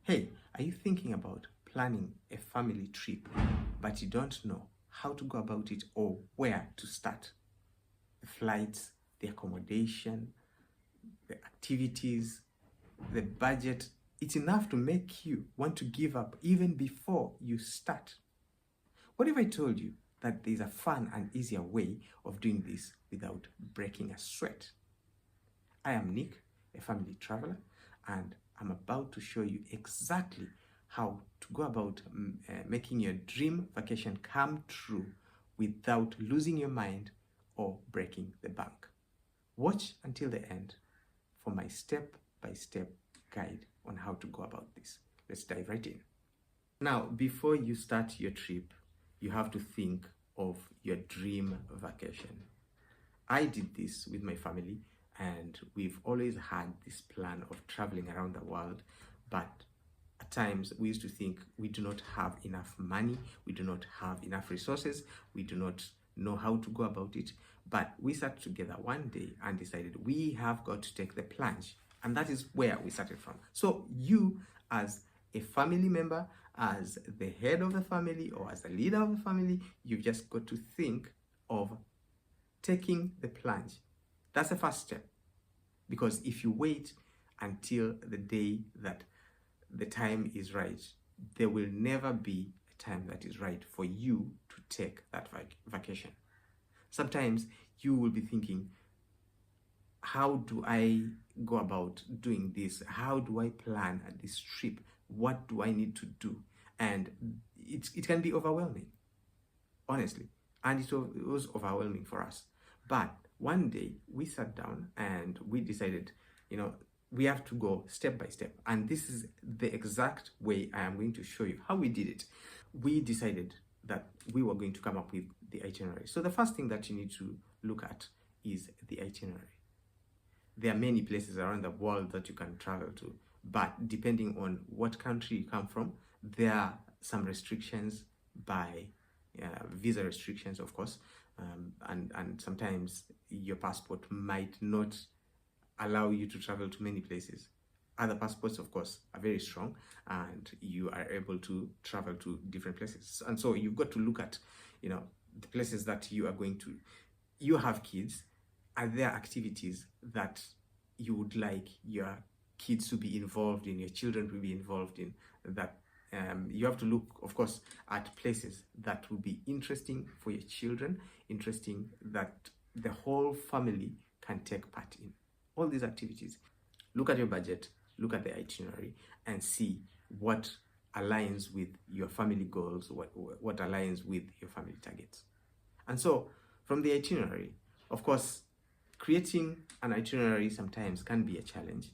Hey, are you thinking about planning a family trip, but you don't know how to go about it or where to start? The flights, the accommodation, the activities, the budget, it's enough to make you want to give up even before you start. What if I told you that there's a fun and easier way of doing this without breaking a sweat? I am Nick, a family traveler, and I'm about to show you exactly how to go about making your dream vacation come true without losing your mind or breaking the bank. Watch until the end for my step-by-step guide on how to go about this. Let's dive right in. Now, before you start your trip, you have to think of your dream vacation. I did this with my family, and we've always had this plan of traveling around the world, but at times we used to think we do not have enough money, we do not have enough resources, we do not know how to go about it. But we sat together one day and decided we have got to take the plunge, and that is where we started from. So you, as a family member, as the head of the family, or as a leader of the family, you've just got to think of taking the plunge. That's the first step. Because if you wait until the day that the time is right, there will never be a time that is right for you to take that vacation. Sometimes you will be thinking, how do I go about doing this? How do I plan this trip? What do I need to do? And it can be overwhelming, honestly. And it was overwhelming for us. But one day we sat down and we decided, we have to go step by step. And this is the exact way I am going to show you how we did it. We decided that we were going to come up with the itinerary. So the first thing that you need to look at is the itinerary. There are many places around the world that you can travel to, but depending on what country you come from, there are some restrictions by visa restrictions, of course, and sometimes your passport might not allow you to travel to many places. Other passports, of course, are very strong and you are able to travel to different places. And so you've got to look at, the places that you are going to. You have kids. Are there activities that you would like your kids to be involved in, your children to be involved in, that you have to look, of course, at places that will be interesting for your children, interesting that the whole family can take part in. All these activities. Look at your budget, look at the itinerary, and see what aligns with your family goals, what aligns with your family targets. And so, from the itinerary, of course, creating an itinerary sometimes can be a challenge.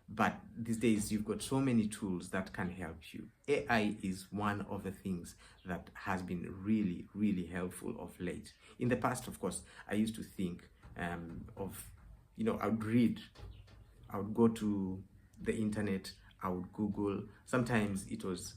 But these days, you've got so many tools that can help you. AI is one of the things that has been really, really helpful of late. In the past, of course, I used to think I would read, I would go to the internet, I would Google. Sometimes it was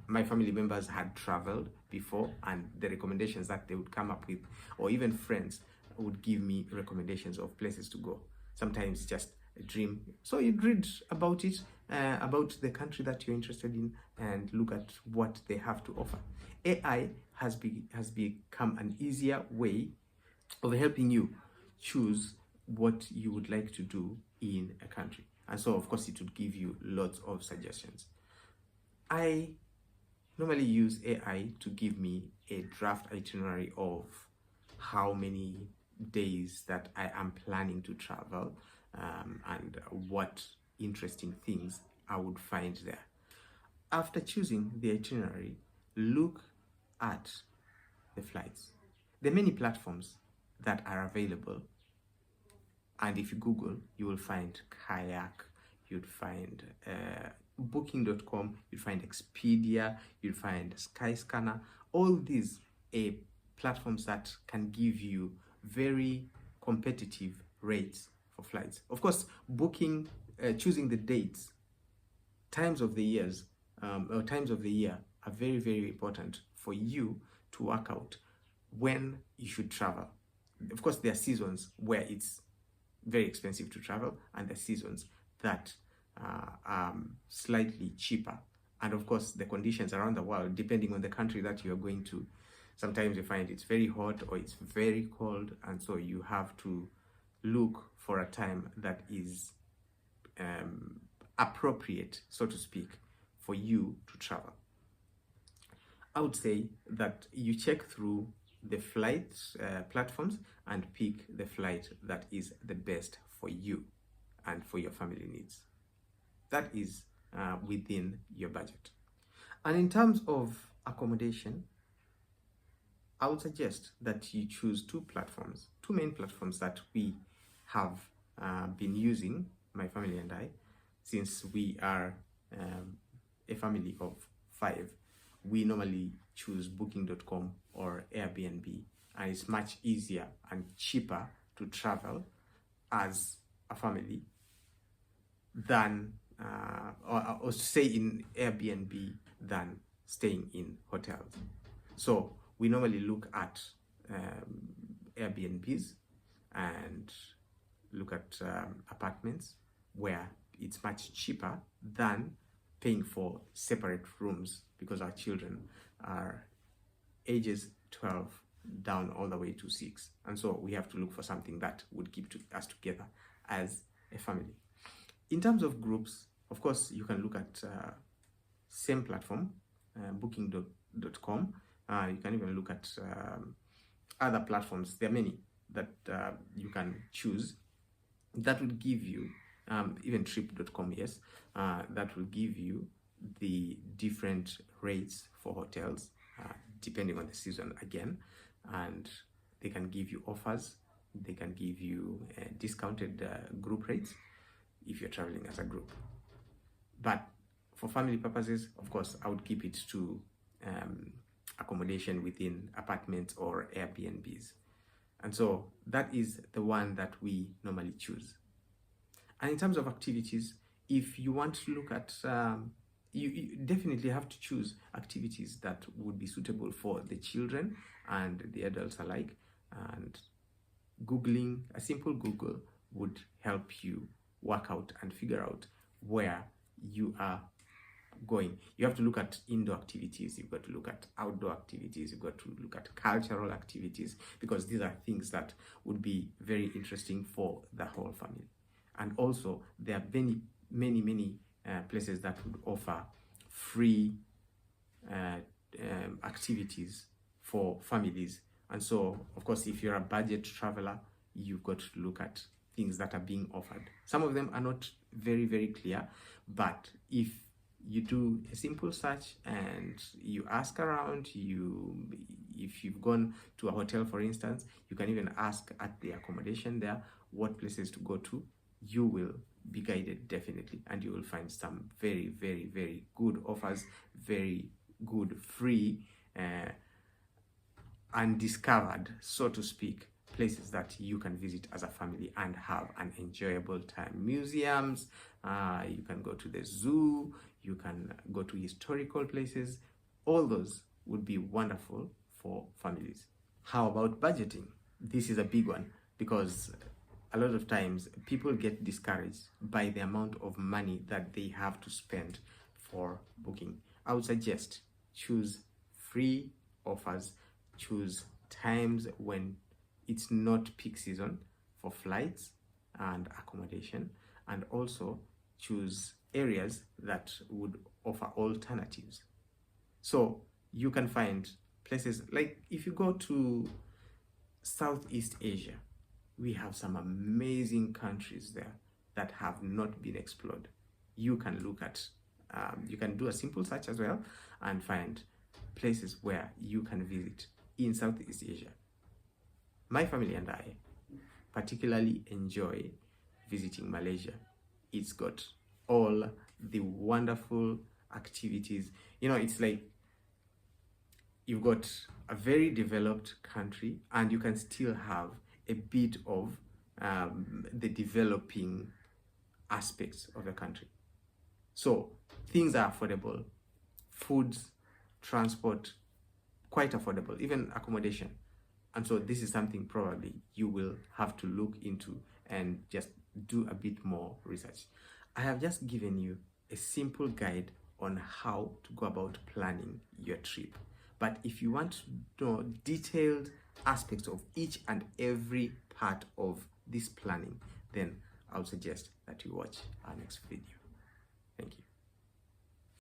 my family members had traveled before, and the recommendations that they would come up with, or even friends would give me recommendations of places to go. Sometimes just a dream. So you'd read about it, about the country that you're interested in, and look at what they have to offer. AI has become an easier way of helping you choose what you would like to do in a country. And so, of course, it would give you lots of suggestions. I normally use AI to give me a draft itinerary of how many days that I am planning to travel, and what interesting things I would find there. After choosing the itinerary, look at the flights. There are many platforms that are available, and if you Google, you will find Kayak, you'd find Booking.com, you'd find Expedia, you'd find Skyscanner. All these platforms that can give you very competitive rates for flights. Of course, choosing the dates, times of the year are very, very important for you to work out when you should travel. Of course, there are seasons where it's very expensive to travel, and there are seasons that slightly cheaper. And of course, the conditions around the world, depending on the country that you're going to, sometimes you find it's very hot or it's very cold, and so you have to look for a time that is appropriate, so to speak, for you to travel. I would say that you check through the flight platforms and pick the flight that is the best for you and for your family needs. That is within your budget. And in terms of accommodation, I would suggest that you choose two main platforms that we have been using, my family and I, since we are a family of 5. We normally choose booking.com or Airbnb, and it's much easier and cheaper to travel as a family than or stay in Airbnb than staying in hotels. So we normally look at Airbnbs and look at apartments where it's much cheaper than paying for separate rooms, because our children are ages 12 down all the way to 6, and so we have to look for something that would keep us together as a family. In terms of groups, of course, you can look at same platform, booking.com. You can even look at other platforms. There are many that you can choose that will give you, even trip.com, yes, that will give you the different rates for hotels depending on the season again, and they can give you offers, they can give you discounted group rates if you're traveling as a group. But for family purposes, of course, I would keep it to accommodation within apartments or Airbnbs. And so that is the one that we normally choose. And in terms of activities, if you want to look at, you definitely have to choose activities that would be suitable for the children and the adults alike. And Googling, a simple Google would help you work out and figure out where you are going. You have to look at indoor activities, you've got to look at outdoor activities, you've got to look at cultural activities, because these are things that would be very interesting for the whole family. And also, there are many places that would offer free activities for families. And so, of course, if you're a budget traveler, you've got to look at things that are being offered. Some of them are not very clear, but if you do a simple search and you ask around, if you've gone to a hotel, for instance, you can even ask at the accommodation there what places to go to. You will be guided definitely, and you will find some very good offers, very good free undiscovered, so to speak, places that you can visit as a family and have an enjoyable time. Museums, you can go to the zoo, you can go to historical places. All those would be wonderful for families. How about budgeting? This is a big one, because a lot of times people get discouraged by the amount of money that they have to spend for booking. I would suggest choose free offers, choose times when it's not peak season for flights and accommodation, and also choose areas that would offer alternatives. So you can find places like, if you go to Southeast Asia, we have some amazing countries there that have not been explored. You can look at, you can do a simple search as well and find places where you can visit in Southeast Asia. My family and I particularly enjoy visiting Malaysia. It's got all the wonderful activities. You know, it's like you've got a very developed country and you can still have a bit of the developing aspects of the country. So things are affordable, foods, transport, quite affordable, even accommodation. And so this is something probably you will have to look into and just do a bit more research. I have just given you a simple guide on how to go about planning your trip. But if you want to know detailed aspects of each and every part of this planning, then I would suggest that you watch our next video. Thank you.